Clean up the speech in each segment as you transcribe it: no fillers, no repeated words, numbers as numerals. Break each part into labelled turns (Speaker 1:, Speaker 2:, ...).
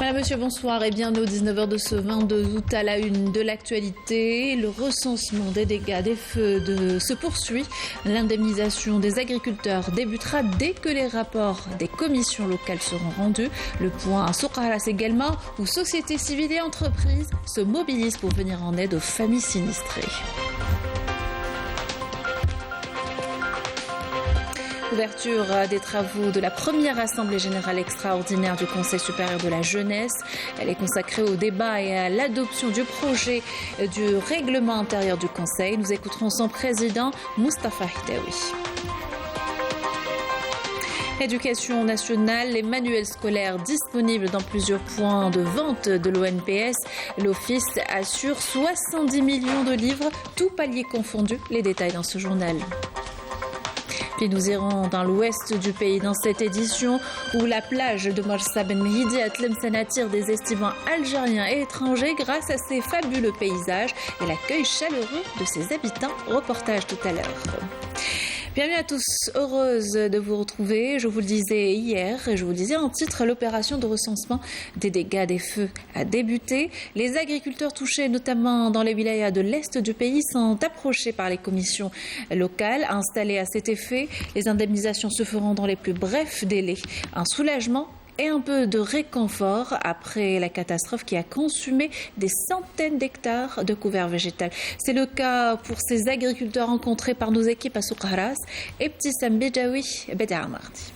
Speaker 1: Madame, monsieur, bonsoir et bienvenue au 19h de ce 22 août à la une de l'actualité. Le recensement des dégâts des feux se poursuit. L'indemnisation des agriculteurs débutera dès que les rapports des commissions locales seront rendus. Le point à Soukharas également, où sociétés civiles et entreprises se mobilisent pour venir en aide aux familles sinistrées. Ouverture des travaux de la première Assemblée générale extraordinaire du Conseil supérieur de la jeunesse. Elle est consacrée au débat et à l'adoption du projet du règlement intérieur du Conseil. Nous écouterons son président, Moustapha Hidaoui. Éducation nationale, les manuels scolaires disponibles dans plusieurs points de vente de l'ONPS. L'Office assure 70 millions de livres, tout palier confondu. Les détails dans ce journal. Puis nous irons dans l'ouest du pays dans cette édition où la plage de Morsa Ben Mehidi à Tlemcen attire des estivants algériens et étrangers grâce à ses fabuleux paysages et l'accueil chaleureux de ses habitants. Reportage tout à l'heure. Bienvenue à tous, heureuse de vous retrouver. Je vous le disais hier et je vous le disais en titre, l'opération de recensement des dégâts des feux a débuté. Les agriculteurs touchés, notamment dans les wilayas de l'Est du pays, sont approchés par les commissions locales installées à cet effet. Les indemnisations se feront dans les plus brefs délais. Un soulagement et un peu de réconfort après la catastrophe qui a consumé des centaines d'hectares de couverts végétal. C'est le cas pour ces agriculteurs rencontrés par nos équipes à Soukharas. Ebtissam Bejaoui, Beda Mardi.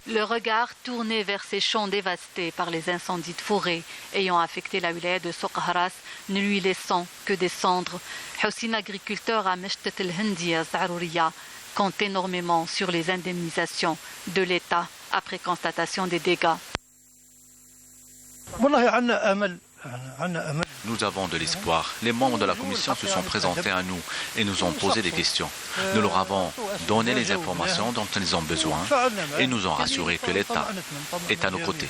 Speaker 2: Le regard tourné vers ces champs dévastés par les incendies de forêt ayant affecté la wilaya de Soukharas, ne lui laissant que des cendres. Hossin, agriculteur à Meshtet el-Hendia Zarouria, compte énormément sur les indemnisations de l'État après constatation des dégâts.
Speaker 3: Nous avons de l'espoir. Les membres de la commission se sont présentés à nous et nous ont posé des questions. Nous leur avons donné les informations dont ils ont besoin et nous ont rassuré que l'État est à nos côtés.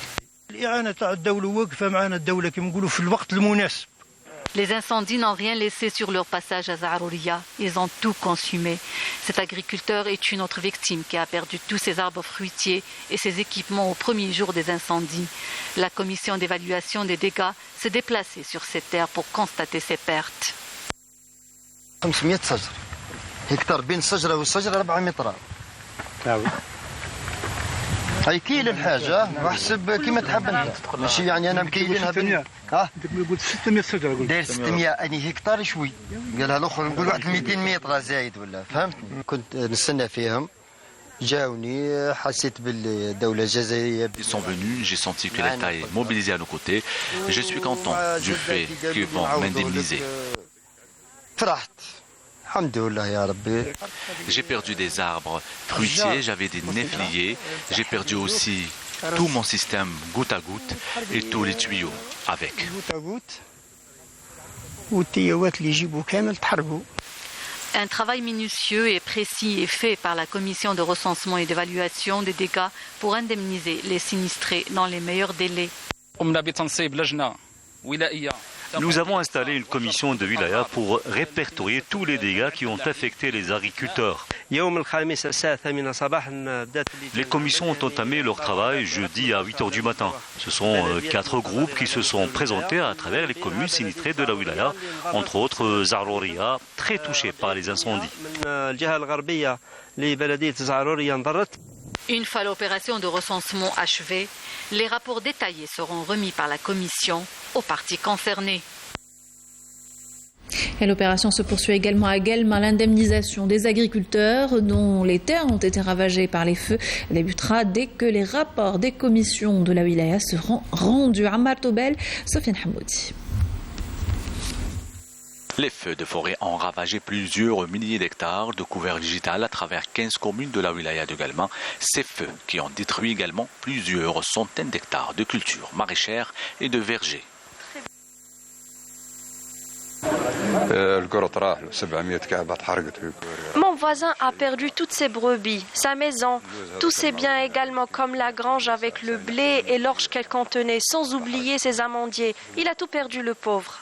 Speaker 2: Les incendies n'ont rien laissé sur leur passage à Zarouria. Ils ont tout consumé. Cet agriculteur est une autre victime qui a perdu tous ses arbres fruitiers et ses équipements au premier jour des incendies. La commission d'évaluation des dégâts s'est déplacée sur ces terres pour constater ces pertes.
Speaker 4: 500 هكتار بين الشجرة والشجرة 4 متر. هاي كيل الحاجة واحسب كيما تحب انت ماشي يعني انا مكيلينها انت قلت 600 شجرة قلت داير 600 اني هكتار شوي قالها الاخر نقول واحد 200 متر زايد ولا فهمت كنت نستنى فيهم جاوني حسيت بالدولة الجزائرية.
Speaker 3: Ils sont venus, j'ai senti que l'État est mobilisé à nos côtés. Je suis content du fait qu'ils vont m'indemniser.
Speaker 4: فرحت.
Speaker 3: J'ai perdu des arbres fruitiers, j'avais des néfliers, j'ai perdu aussi tout mon système goutte à goutte et tous les tuyaux avec.
Speaker 2: Un travail minutieux et précis est fait par la commission de recensement et d'évaluation des dégâts pour indemniser les sinistrés dans les meilleurs délais.
Speaker 5: Nous avons installé une commission de wilaya pour répertorier tous les dégâts qui ont affecté les agriculteurs. Les commissions ont entamé leur travail jeudi à 8h du matin. Ce sont 4 groupes qui se sont présentés à travers les communes sinistrées de la wilaya, entre autres Zarouria, très touchées par les incendies.
Speaker 2: Une fois l'opération de recensement achevée, les rapports détaillés seront remis par la commission aux parties concernées.
Speaker 1: Et l'opération se poursuit également à Guelma. L'indemnisation des agriculteurs dont les terres ont été ravagées par les feux débutera dès que les rapports des commissions de la wilaya seront rendus. Ammar Tobel, Sofiane Hamoudi.
Speaker 3: Les feux de forêt ont ravagé plusieurs milliers d'hectares de couverts végétal à travers 15 communes de la wilaya de Guelma. Ces feux qui ont détruit également plusieurs centaines d'hectares de cultures maraîchères et de vergers.
Speaker 6: Mon voisin a perdu toutes ses brebis, sa maison, tous ses biens également comme la grange avec le blé et l'orge qu'elle contenait, sans oublier ses amandiers. Il a tout perdu, le pauvre.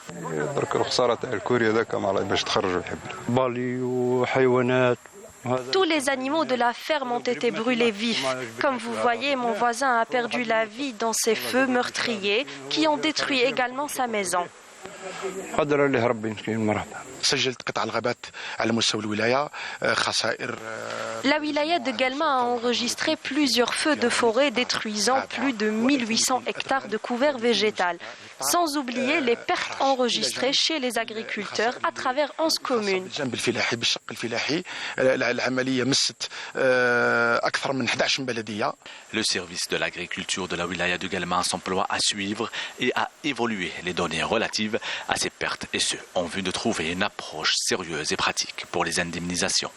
Speaker 6: Tous les animaux de la ferme ont été brûlés vifs. Comme vous voyez, mon voisin a perdu la vie dans ces feux meurtriers qui ont détruit également sa maison. La wilaya de Guelma a enregistré plusieurs feux de forêt détruisant plus de 1800 hectares de couvert végétal, sans oublier les pertes enregistrées chez les agriculteurs à travers 11 communes.
Speaker 3: Le service de l'agriculture de la wilaya de Guelma s'emploie à suivre et à évaluer les données relatives à ces pertes et ce, en vue de trouver une approche sérieuse et pratique pour les indemnisations.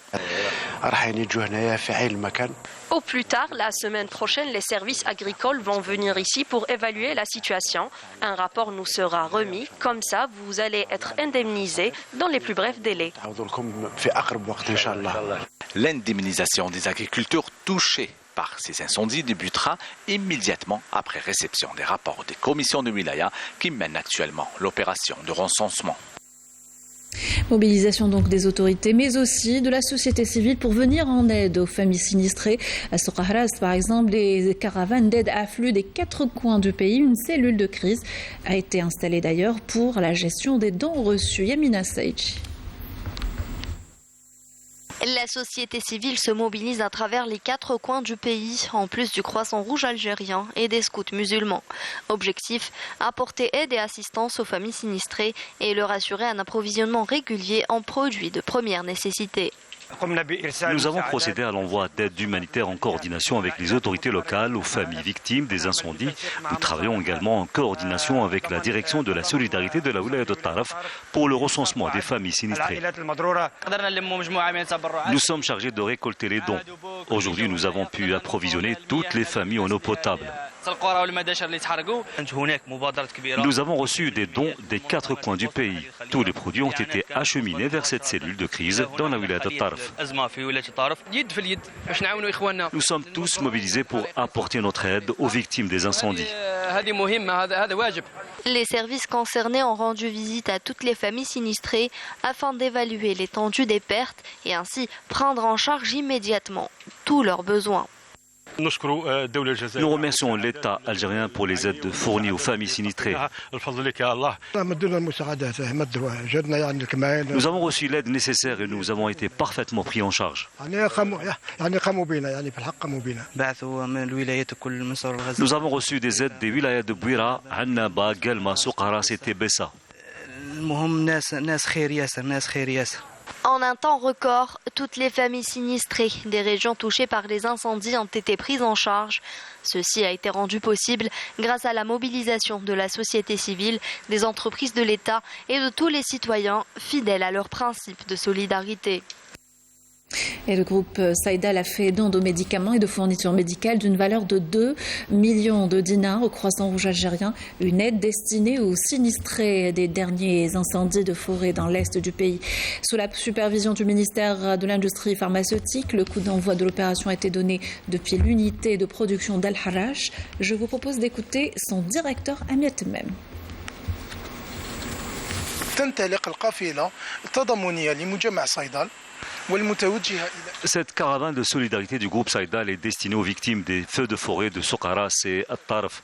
Speaker 6: Au plus tard, la semaine prochaine, les services agricoles vont venir ici pour évaluer la situation. Un rapport nous sera remis. Comme ça, vous allez être indemnisés dans les plus brefs délais.
Speaker 3: L'indemnisation des agriculteurs touchés par ces incendies débutera immédiatement après réception des rapports des commissions de wilaya qui mènent actuellement l'opération de recensement.
Speaker 1: Mobilisation donc des autorités, mais aussi de la société civile pour venir en aide aux familles sinistrées. À Soukharas, par exemple, des caravanes d'aide affluent des 4 coins du pays. Une cellule de crise a été installée d'ailleurs pour la gestion des dons reçus. Yamina Saïchi.
Speaker 7: La société civile se mobilise à travers les 4 coins du pays, en plus du Croissant Rouge algérien et des scouts musulmans. Objectif, apporter aide et assistance aux familles sinistrées et leur assurer un approvisionnement régulier en produits de première nécessité.
Speaker 5: Nous avons procédé à l'envoi d'aide humanitaire en coordination avec les autorités locales aux familles victimes des incendies. Nous travaillons également en coordination avec la direction de la solidarité de la wilaya de Taraf pour le recensement des familles sinistrées. Nous sommes chargés de récolter les dons. Aujourd'hui, nous avons pu approvisionner toutes les familles en eau potable. Nous avons reçu des dons des 4 coins du pays. Tous les produits ont été acheminés vers cette cellule de crise dans la wilaya de Taraf. Nous sommes tous mobilisés pour apporter notre aide aux victimes des incendies.
Speaker 7: Les services concernés ont rendu visite à toutes les familles sinistrées afin d'évaluer l'étendue des pertes et ainsi prendre en charge immédiatement tous leurs besoins.
Speaker 5: Nous remercions l'État algérien pour les aides fournies aux familles sinistrées. Nous avons reçu l'aide nécessaire et nous avons été parfaitement pris en charge. Nous avons reçu des aides des wilayas de Bouira, Annaba, Guelma, Soukharas et Tébessa.
Speaker 7: En un temps record, toutes les familles sinistrées des régions touchées par les incendies ont été prises en charge. Ceci a été rendu possible grâce à la mobilisation de la société civile, des entreprises de l'État et de tous les citoyens fidèles à leurs principes de solidarité.
Speaker 1: Et le groupe Saïdal a fait don de médicaments et de fournitures médicales d'une valeur de 2 millions de dinars au Croissant Rouge algérien, une aide destinée aux sinistrés des derniers incendies de forêt dans l'est du pays. Sous la supervision du ministère de l'Industrie pharmaceutique, le coup d'envoi de l'opération a été donné depuis l'unité de production d'Al-Harrach. Je vous propose d'écouter son directeur Amir Temmem.
Speaker 5: Cette caravane de solidarité du groupe Saïdal est destinée aux victimes des feux de forêt de Soukharas et At-Tarf.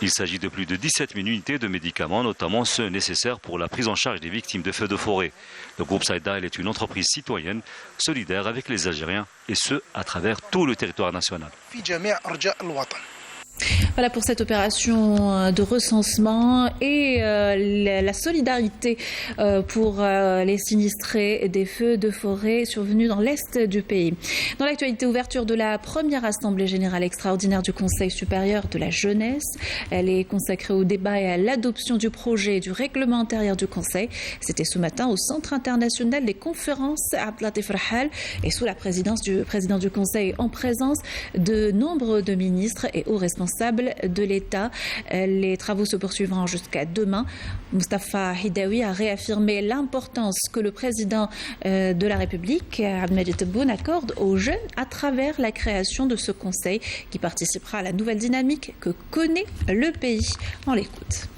Speaker 5: Il s'agit de plus de 17 000 unités de médicaments, notamment ceux nécessaires pour la prise en charge des victimes de feux de forêt. Le groupe Saïdal est une entreprise citoyenne solidaire avec les Algériens, et ce, à travers tout le territoire national.
Speaker 1: Voilà pour cette opération de recensement et la solidarité pour les sinistrés des feux de forêt survenus dans l'est du pays. Dans l'actualité, ouverture de la première assemblée générale extraordinaire du Conseil supérieur de la jeunesse. Elle est consacrée au débat et à l'adoption du projet du règlement intérieur du Conseil. C'était ce matin au Centre international des conférences Abdelatif Rahal et sous la présidence du président du Conseil en présence de nombre de ministres et hauts responsables de l'État. Les travaux se poursuivront jusqu'à demain. Mustafa Hidawi a réaffirmé l'importance que le président de la République, Abdelmadjid Tebboune, accorde aux jeunes à travers la création de ce conseil qui participera à la nouvelle dynamique que connaît le pays. On l'écoute.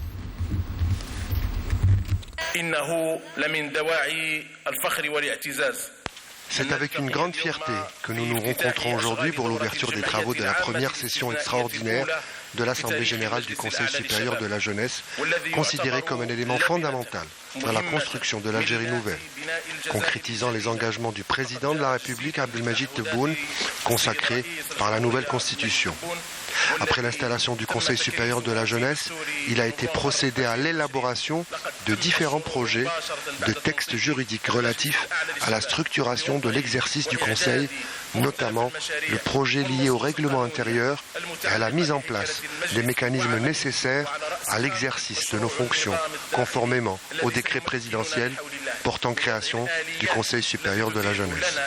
Speaker 8: C'est avec une grande fierté que nous nous rencontrons aujourd'hui pour l'ouverture des travaux de la première session extraordinaire de l'Assemblée générale du Conseil supérieur de la jeunesse, considérée comme un élément fondamental dans la construction de l'Algérie nouvelle, concrétisant les engagements du président de la République Abdelmajid Tebboune, consacrés par la nouvelle Constitution. Après l'installation du Conseil supérieur de la jeunesse, il a été procédé à l'élaboration de différents projets de textes juridiques relatifs à la structuration de l'exercice du Conseil, notamment le projet lié au règlement intérieur et à la mise en place des mécanismes nécessaires à l'exercice de nos fonctions, conformément au décret présidentiel portant création du Conseil supérieur de la jeunesse.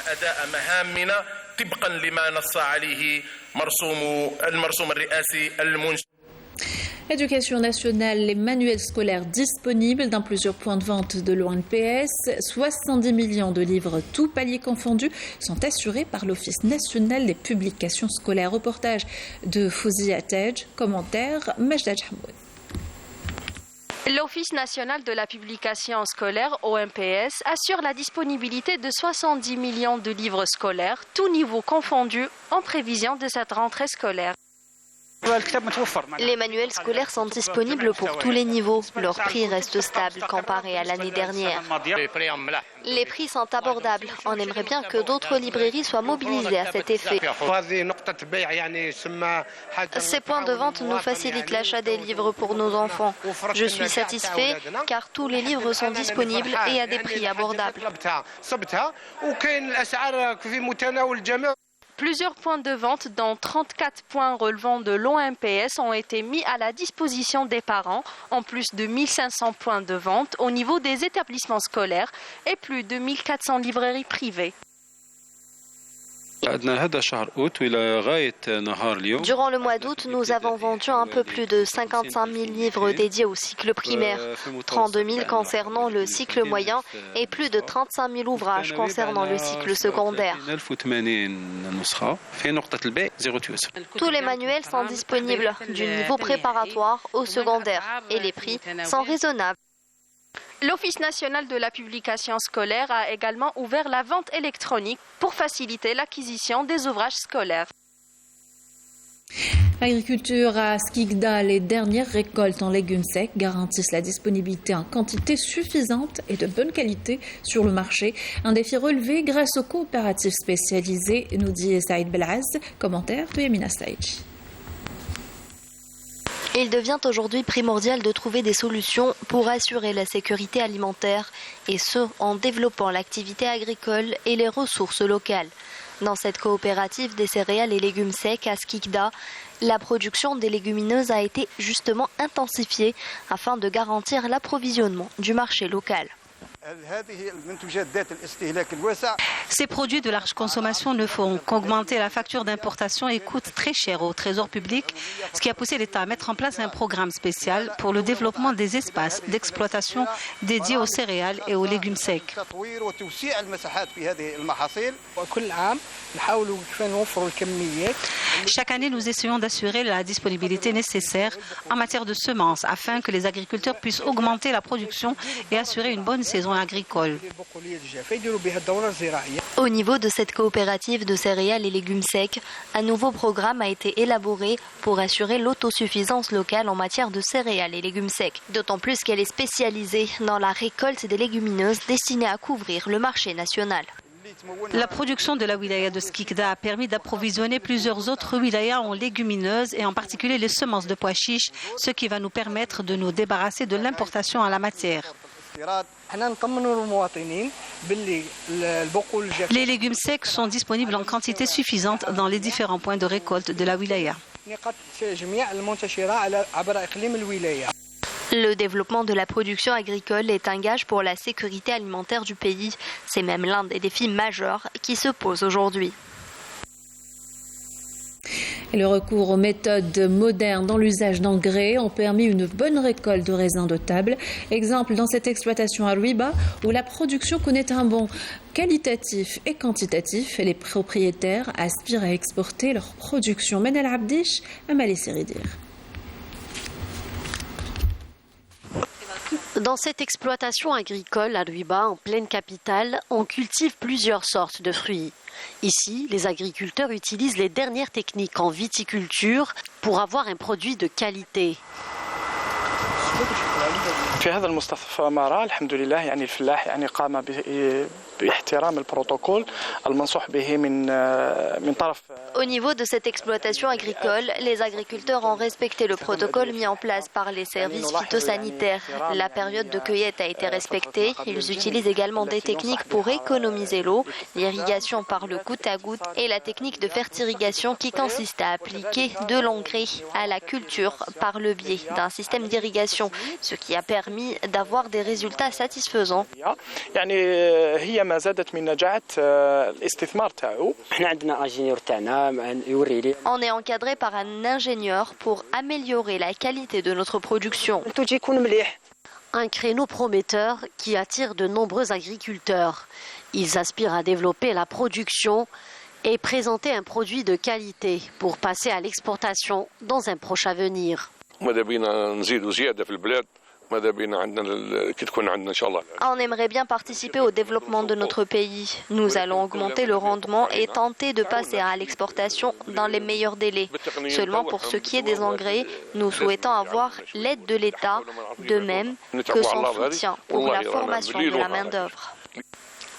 Speaker 1: Éducation nationale, les manuels scolaires disponibles dans plusieurs points de vente de l'ONPS. 70 millions de livres, tous paliers confondus, sont assurés par l'Office national des publications scolaires. Reportage de Fouzi Atej, commentaire Majda Hamoud.
Speaker 6: L'Office national de la publication scolaire, ONPS, assure la disponibilité de 70 millions de livres scolaires, tous niveaux confondus, en prévision de cette rentrée scolaire.
Speaker 7: Les manuels scolaires sont disponibles pour tous les niveaux. Leur prix reste stable comparé à l'année dernière. Les prix sont abordables. On aimerait bien que d'autres librairies soient mobilisées à cet effet. Ces points de vente nous facilitent l'achat des livres pour nos enfants. Je suis satisfait car tous les livres sont disponibles et à des prix abordables.
Speaker 6: Plusieurs points de vente, dont 34 points relevant de l'ONPS, ont été mis à la disposition des parents, en plus de 1500 points de vente au niveau des établissements scolaires et plus de 1400 librairies privées.
Speaker 7: Durant le mois d'août, nous avons vendu un peu plus de 55 000 livres dédiés au cycle primaire, 32 000 concernant le cycle moyen et plus de 35 000 ouvrages concernant le cycle secondaire. Tous les manuels sont disponibles du niveau préparatoire au secondaire et les prix sont raisonnables.
Speaker 6: L'Office national de la publication scolaire a également ouvert la vente électronique pour faciliter l'acquisition des ouvrages scolaires.
Speaker 1: Agriculture à Skikda, les dernières récoltes en légumes secs garantissent la disponibilité en quantité suffisante et de bonne qualité sur le marché. Un défi relevé grâce aux coopératives spécialisées, nous dit Saïd Belaz, commentaire de Yamina Saïdji.
Speaker 7: Il devient aujourd'hui primordial de trouver des solutions pour assurer la sécurité alimentaire et ce, en développant l'activité agricole et les ressources locales. Dans cette coopérative des céréales et légumes secs à Skikda, la production des légumineuses a été justement intensifiée afin de garantir l'approvisionnement du marché local.
Speaker 9: Ces produits de large consommation ne font qu'augmenter la facture d'importation et coûtent très cher au trésor public, ce qui a poussé l'État à mettre en place un programme spécial pour le développement des espaces d'exploitation dédiés aux céréales et aux légumes secs. Chaque année, nous essayons d'assurer la disponibilité nécessaire en matière de semences afin que les agriculteurs puissent augmenter la production et assurer une bonne saison agricole.
Speaker 7: Au niveau de cette coopérative de céréales et légumes secs, un nouveau programme a été élaboré pour assurer l'autosuffisance locale en matière de céréales et légumes secs. D'autant plus qu'elle est spécialisée dans la récolte des légumineuses destinées à couvrir le marché national.
Speaker 9: La production de la wilaya de Skikda a permis d'approvisionner plusieurs autres wilayas en légumineuses et en particulier les semences de pois chiches, ce qui va nous permettre de nous débarrasser de l'importation en la matière. Les légumes secs sont disponibles en quantité suffisante dans les différents points de récolte de la wilaya.
Speaker 7: Le développement de la production agricole est un gage pour la sécurité alimentaire du pays. C'est même l'un des défis majeurs qui se posent aujourd'hui.
Speaker 1: Et le recours aux méthodes modernes dans l'usage d'engrais ont permis une bonne récolte de raisins de table. Exemple dans cette exploitation à Louiba où la production connaît un bond qualitatif et quantitatif et les propriétaires aspirent à exporter leur production. Menel Abdish, Amalé Seridir.
Speaker 10: Dans cette exploitation agricole à Ruiba, en pleine capitale, on cultive plusieurs sortes de fruits. Ici, les agriculteurs utilisent les dernières techniques en viticulture pour avoir un produit de qualité.
Speaker 11: في هذا المستثمر الحمد لله يعني الفلاح يعني قام باحترام البروتوكول المنصوح به من طرف.
Speaker 7: Au niveau de cette exploitation agricole, les agriculteurs ont respecté le protocole mis en place par les services phytosanitaires. La période de cueillette a été respectée. Ils utilisent également des techniques pour économiser l'eau, l'irrigation par le goutte à goutte et la technique de fertirigation qui consiste à appliquer de l'engrais à la culture par le biais d'un système d'irrigation, ce qui a permis d'avoir des résultats satisfaisants. On est encadré par un ingénieur pour améliorer la qualité de notre production.
Speaker 10: Un créneau prometteur qui attire de nombreux agriculteurs. Ils aspirent à développer la production et présenter un produit de qualité pour passer à l'exportation dans un proche avenir.
Speaker 7: On aimerait bien participer au développement de notre pays. Nous allons augmenter le rendement et tenter de passer à l'exportation dans les meilleurs délais. Seulement pour ce qui est des engrais, nous souhaitons avoir l'aide de l'État, de même que son soutien pour la formation de la main-d'œuvre.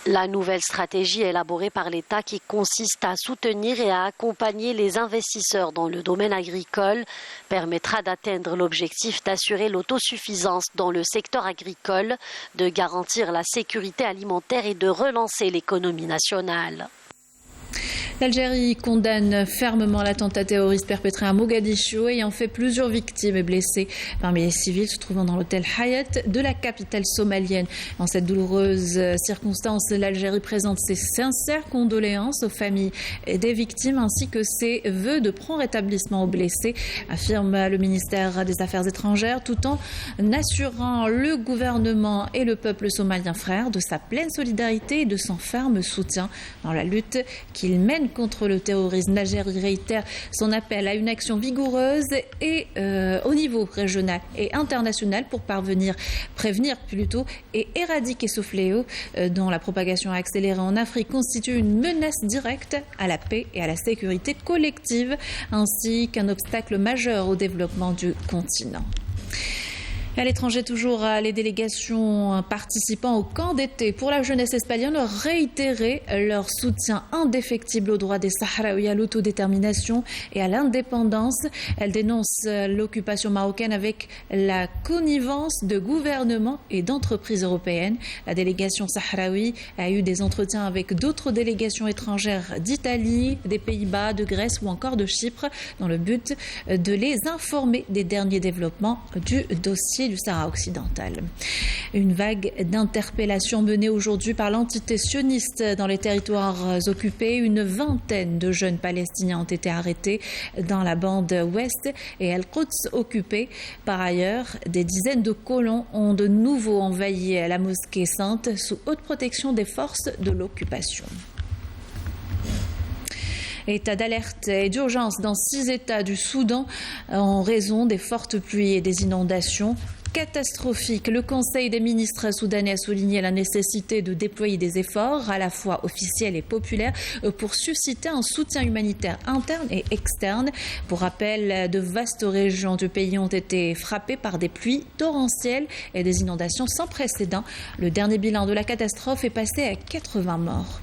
Speaker 10: La nouvelle stratégie élaborée par l'État qui consiste à soutenir et à accompagner les investisseurs dans le domaine agricole permettra d'atteindre l'objectif d'assurer l'autosuffisance dans le secteur agricole, de garantir la sécurité alimentaire et de relancer l'économie nationale.
Speaker 1: L'Algérie condamne fermement l'attentat terroriste perpétré à Mogadiscio ayant fait plusieurs victimes et blessés parmi les civils se trouvant dans l'hôtel Hayat de la capitale somalienne. Dans cette douloureuse circonstance, l'Algérie présente ses sincères condoléances aux familles des victimes ainsi que ses vœux de prompt rétablissement aux blessés, affirme le ministère des Affaires étrangères, tout en assurant le gouvernement et le peuple somalien frère de sa pleine solidarité et de son ferme soutien dans la lutte qu'il mène contre le terrorisme. L'Algérie réitère son appel à une action vigoureuse et au niveau régional et international pour prévenir et éradiquer ce fléau dont la propagation accélérée en Afrique constitue une menace directe à la paix et à la sécurité collective ainsi qu'un obstacle majeur au développement du continent. À l'étranger, toujours, les délégations participant au camp d'été pour la jeunesse espagnole ont réitéré leur soutien indéfectible aux droits des Sahraouis, à l'autodétermination et à l'indépendance. Elles dénoncent l'occupation marocaine avec la connivence de gouvernements et d'entreprises européennes. La délégation sahraoui a eu des entretiens avec d'autres délégations étrangères d'Italie, des Pays-Bas, de Grèce ou encore de Chypre dans le but de les informer des derniers développements du dossier du Sahara occidental. Une vague d'interpellations menée aujourd'hui par l'entité sioniste dans les territoires occupés. Une vingtaine de jeunes Palestiniens ont été arrêtés dans la bande ouest et Al-Quds occupée. Par ailleurs, des dizaines de colons ont de nouveau envahi la mosquée sainte sous haute protection des forces de l'occupation. État d'alerte et d'urgence dans 6 États du Soudan en raison des fortes pluies et des inondations catastrophiques. Le Conseil des ministres soudanais a souligné la nécessité de déployer des efforts à la fois officiels et populaires pour susciter un soutien humanitaire interne et externe. Pour rappel, de vastes régions du pays ont été frappées par des pluies torrentielles et des inondations sans précédent. Le dernier bilan de la catastrophe est passé à 80 morts.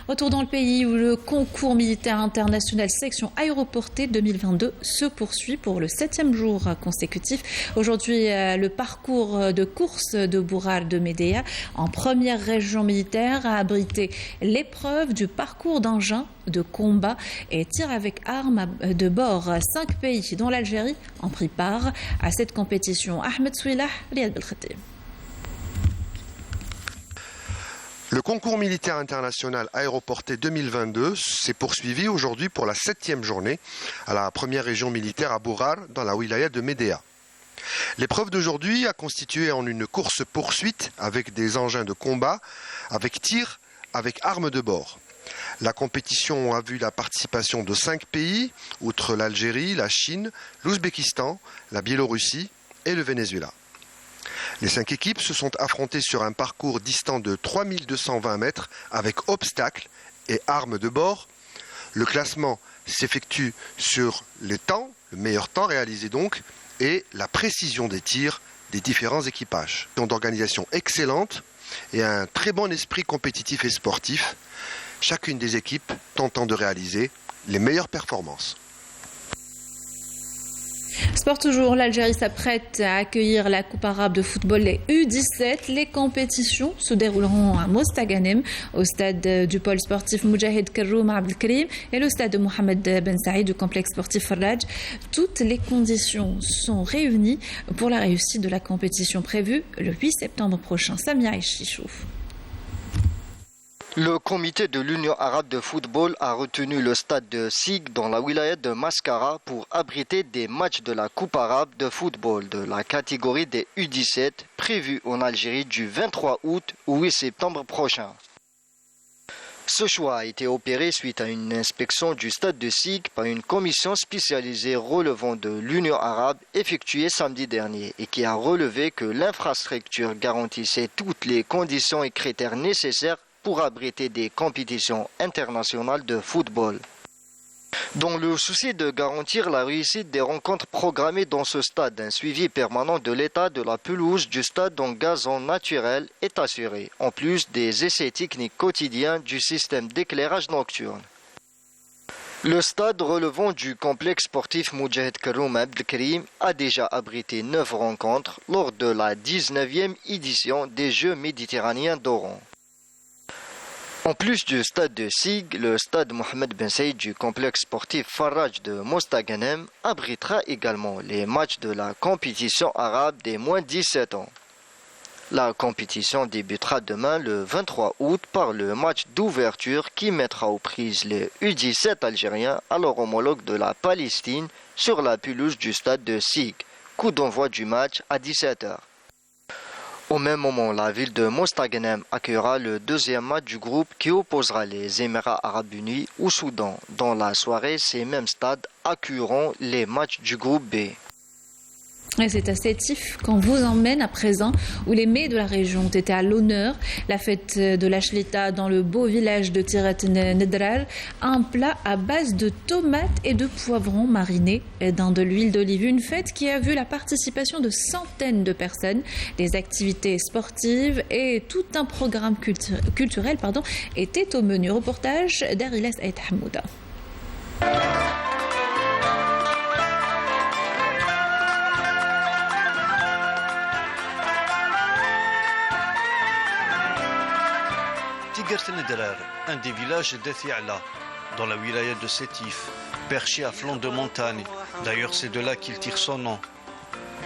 Speaker 1: Retour dans le pays où le concours militaire international section aéroportée 2022 se poursuit pour le 7e jour consécutif. Aujourd'hui, le parcours de course de Bourar de Médéa, en première région militaire, a abrité l'épreuve du parcours d'engins de combat et tir avec armes de bord. 5 pays, dont l'Algérie, ont pris part à cette compétition. Ahmed Souilah, Riyad Belkhati.
Speaker 8: Le concours militaire international aéroporté 2022 s'est poursuivi aujourd'hui pour la 7e journée à la première région militaire à Bourar, dans la wilaya de Médéa. L'épreuve d'aujourd'hui a constitué en une course-poursuite avec des engins de combat, avec tir, avec armes de bord. La compétition a vu la participation de 5 pays, outre l'Algérie, la Chine, l'Ouzbékistan, la Biélorussie et le Venezuela. Les 5 équipes se sont affrontées sur un parcours distant de 3220 mètres avec obstacles et armes de bord. Le classement s'effectue sur les temps, le meilleur temps réalisé donc, et la précision des tirs des différents équipages. Une organisation excellente et un très bon esprit compétitif et sportif, chacune des équipes tentant de réaliser les meilleures performances.
Speaker 1: Sport toujours, l'Algérie s'apprête à accueillir la Coupe arabe de football, les U17. Les compétitions se dérouleront à Mostaganem, au stade du pôle sportif Moudjahid Karoum Abdelkrim et le stade de Mohamed Ben Saïd du complexe sportif Farraj. Toutes les conditions sont réunies pour la réussite de la compétition prévue le 8 septembre prochain. Samia Chichouf.
Speaker 4: Le comité de l'Union arabe de football a retenu le stade de Sig dans la wilaya de Mascara pour abriter des matchs de la Coupe arabe de football de la catégorie des U17 prévus en Algérie du 23 août au 8 septembre prochain. Ce choix a été opéré suite à une inspection du stade de Sig par une commission spécialisée relevant de l'Union arabe effectuée samedi dernier et qui a relevé que l'infrastructure garantissait toutes les conditions et critères nécessaires pour abriter des compétitions internationales de football. Dans le souci de garantir la réussite des rencontres programmées dans ce stade, un suivi permanent de l'état de la pelouse du stade en gazon naturel est assuré, en plus des essais techniques quotidiens du système d'éclairage nocturne. Le stade relevant du complexe sportif Moudjahid Karoum Abdelkrim a déjà abrité 9 rencontres lors de la 19e édition des Jeux méditerranéens d'Oran. En plus du stade de Sig, le stade Mohamed Ben Saïd du complexe sportif Farraj de Mostaganem abritera également les matchs de la compétition arabe des moins de 17 ans. La compétition débutera demain le 23 août par le match d'ouverture qui mettra aux prises les U17 algériens à leur homologue de la Palestine sur la pelouse du stade de Sig. Coup d'envoi du match à 17h. Au même moment, la ville de Mostaganem accueillera le deuxième match du groupe qui opposera les Émirats arabes unis au Soudan. Dans la soirée, ces mêmes stades accueilleront les matchs du groupe B.
Speaker 1: Et c'est à Sétif qu'on vous emmène à présent, où les mets de la région ont été à l'honneur. La fête de la Shlita dans le beau village de Tirat Nedrar, un plat à base de tomates et de poivrons marinés dans de l'huile d'olive. Une fête qui a vu la participation de centaines de personnes, des activités sportives et tout un programme culturel était au menu. Reportage d'Arilas Aït Hamouda.
Speaker 12: Tigert Nedrar, un des villages d'Ethiala, dans la wilaya de Sétif, perché à flanc de montagne. D'ailleurs, c'est de là qu'il tire son nom.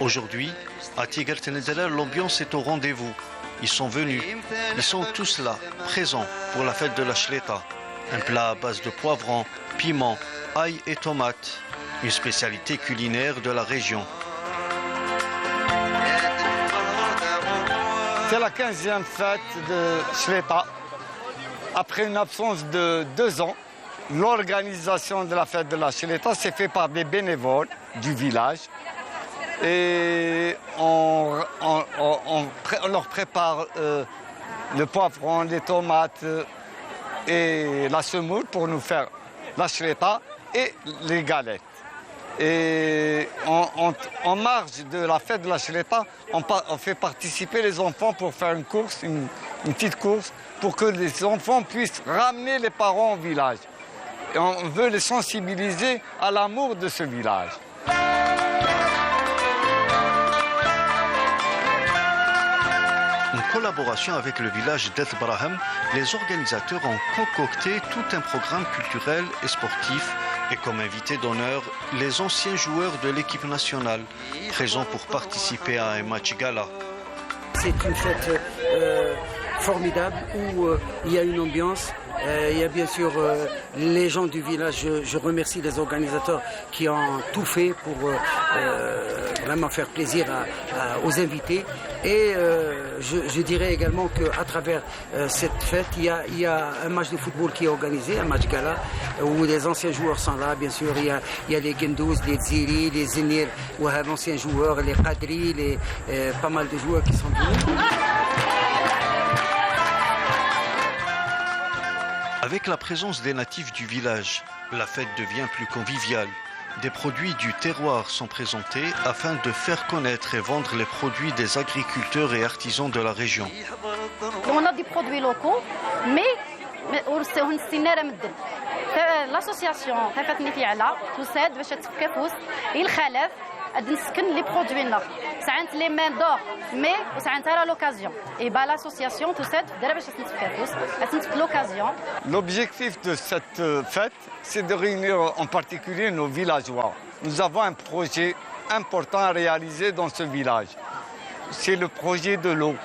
Speaker 12: Aujourd'hui, à Tigert Nedrar, l'ambiance est au rendez-vous. Ils sont venus, ils sont tous là, présents pour la fête de la Shlita. Un plat à base de poivrons, piments, ail et tomates. Une spécialité culinaire de la région.
Speaker 13: C'est la 15e fête de Shlita. Après une absence de 2 ans, l'organisation de la fête de la Shlita s'est faite par des bénévoles du village. Et on leur prépare le poivron, les tomates et la semoule pour nous faire la Shlita et les galettes. Et en marge de la fête de la Shlita, on fait participer les enfants pour faire une course, une petite course, pour que les enfants puissent ramener les parents au village. Et on veut les sensibiliser à l'amour de ce village.
Speaker 12: En collaboration avec le village d'Eth Braham, les organisateurs ont concocté tout un programme culturel et sportif et comme invités d'honneur, les anciens joueurs de l'équipe nationale, présents pour participer à un match gala.
Speaker 14: C'est une fête formidable où il y a une ambiance. Il y a bien sûr les gens du village. Je remercie les organisateurs qui ont tout fait pour vraiment faire plaisir aux invités. Et je dirais également qu'à travers cette fête, il y a un match de football qui est organisé, un match gala, où les anciens joueurs sont là. Bien sûr, il y a les Gendouz, les Ziri, les Zenir, anciens joueurs, les Qadri, pas mal de joueurs qui sont venus.
Speaker 12: Avec la présence des natifs du village, la fête devient plus conviviale. Des produits du terroir sont présentés afin de faire connaître et vendre les produits des agriculteurs et artisans de la région.
Speaker 15: On a des produits locaux, mais l'association تساعد باش تكافؤ الخلف نسكن لي برودوينا ساعات لي مين دور مي وساعات على لوكازيون اي با l'association تساعد دابا باش نتكافؤ l'occasion.
Speaker 13: L'objectif de cette fête, c'est de réunir en particulier nos villageois. Nous avons un projet important à réaliser dans ce village. C'est le projet de l'eau.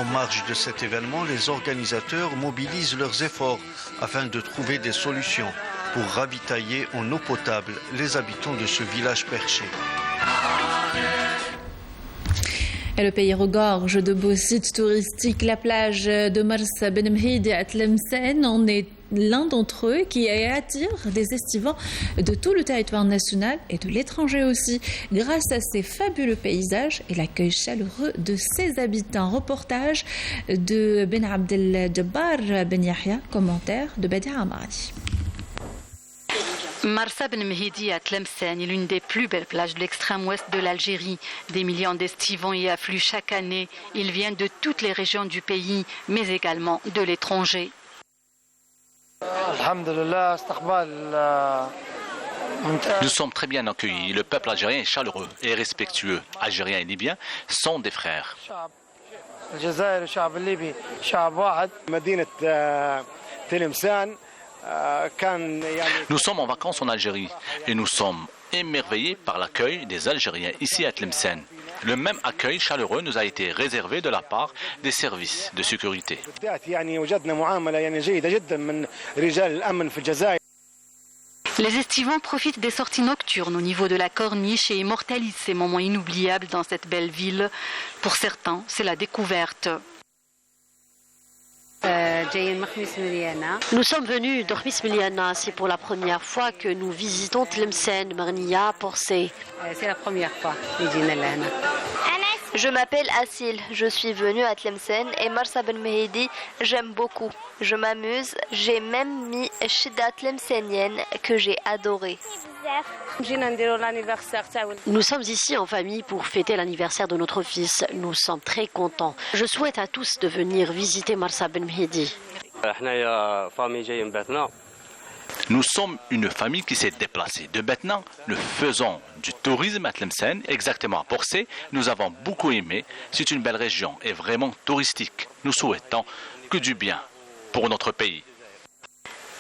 Speaker 12: En marge de cet événement, les organisateurs mobilisent leurs efforts afin de trouver des solutions pour ravitailler en eau potable les habitants de ce village perché.
Speaker 1: Et le pays regorge de beaux sites touristiques. La plage de Marsa Ben Mhidi à Tlemcen en est l'un d'entre eux qui attire des estivants de tout le territoire national et de l'étranger aussi, grâce à ses fabuleux paysages et l'accueil chaleureux de ses habitants. Reportage de Ben Abdel Jabbar Ben Yahya, commentaire de Badia Amari.
Speaker 2: Marsa Ben Mhidi à Tlemcen est l'une des plus belles plages de l'extrême ouest de l'Algérie. Des millions d'estivants y affluent chaque année. Ils viennent de toutes les régions du pays, mais également de l'étranger.
Speaker 3: Nous sommes très bien accueillis. Le peuple algérien est chaleureux et respectueux. Algériens et Libyens sont des frères. Nous sommes en vacances en Algérie et nous sommes émerveillés par l'accueil des Algériens ici à Tlemcen. Le même accueil chaleureux nous a été réservé de la part des services de sécurité.
Speaker 2: Les estivants profitent des sorties nocturnes au niveau de la corniche et immortalisent ces moments inoubliables dans cette belle ville. Pour certains, c'est la découverte.
Speaker 10: Nous sommes venus d'Ormis Miliana. C'est pour la première fois que nous visitons Tlemcen, Marnia, Porsé.
Speaker 15: C'est la première fois.
Speaker 7: Je m'appelle Assil, je suis venue à Tlemcen et Marsa Ben Mhidi, j'aime beaucoup. Je m'amuse, j'ai même mis Shida Tlemcenienne que j'ai adoré.
Speaker 10: Nous sommes ici en famille pour fêter l'anniversaire de notre fils. Nous sommes très contents. Je souhaite à tous de venir visiter Marsa Ben Mhidi.
Speaker 3: Nous sommes une famille qui s'est déplacée de Betna. Nous faisons du tourisme à Tlemcen, exactement à Porsé. Nous avons beaucoup aimé. C'est une belle région et vraiment touristique. Nous souhaitons que du bien pour notre pays.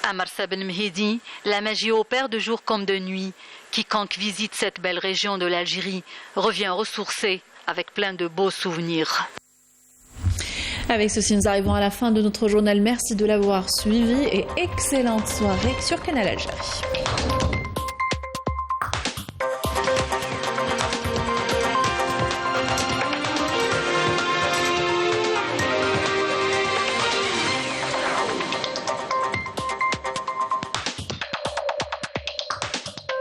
Speaker 2: À Marsa Ben Mhidi, la magie opère de jour comme de nuit. Quiconque visite cette belle région de l'Algérie revient ressourcé avec plein de beaux souvenirs.
Speaker 1: Avec ceci, nous arrivons à la fin de notre journal. Merci de l'avoir suivi et excellente soirée sur Canal Algérie.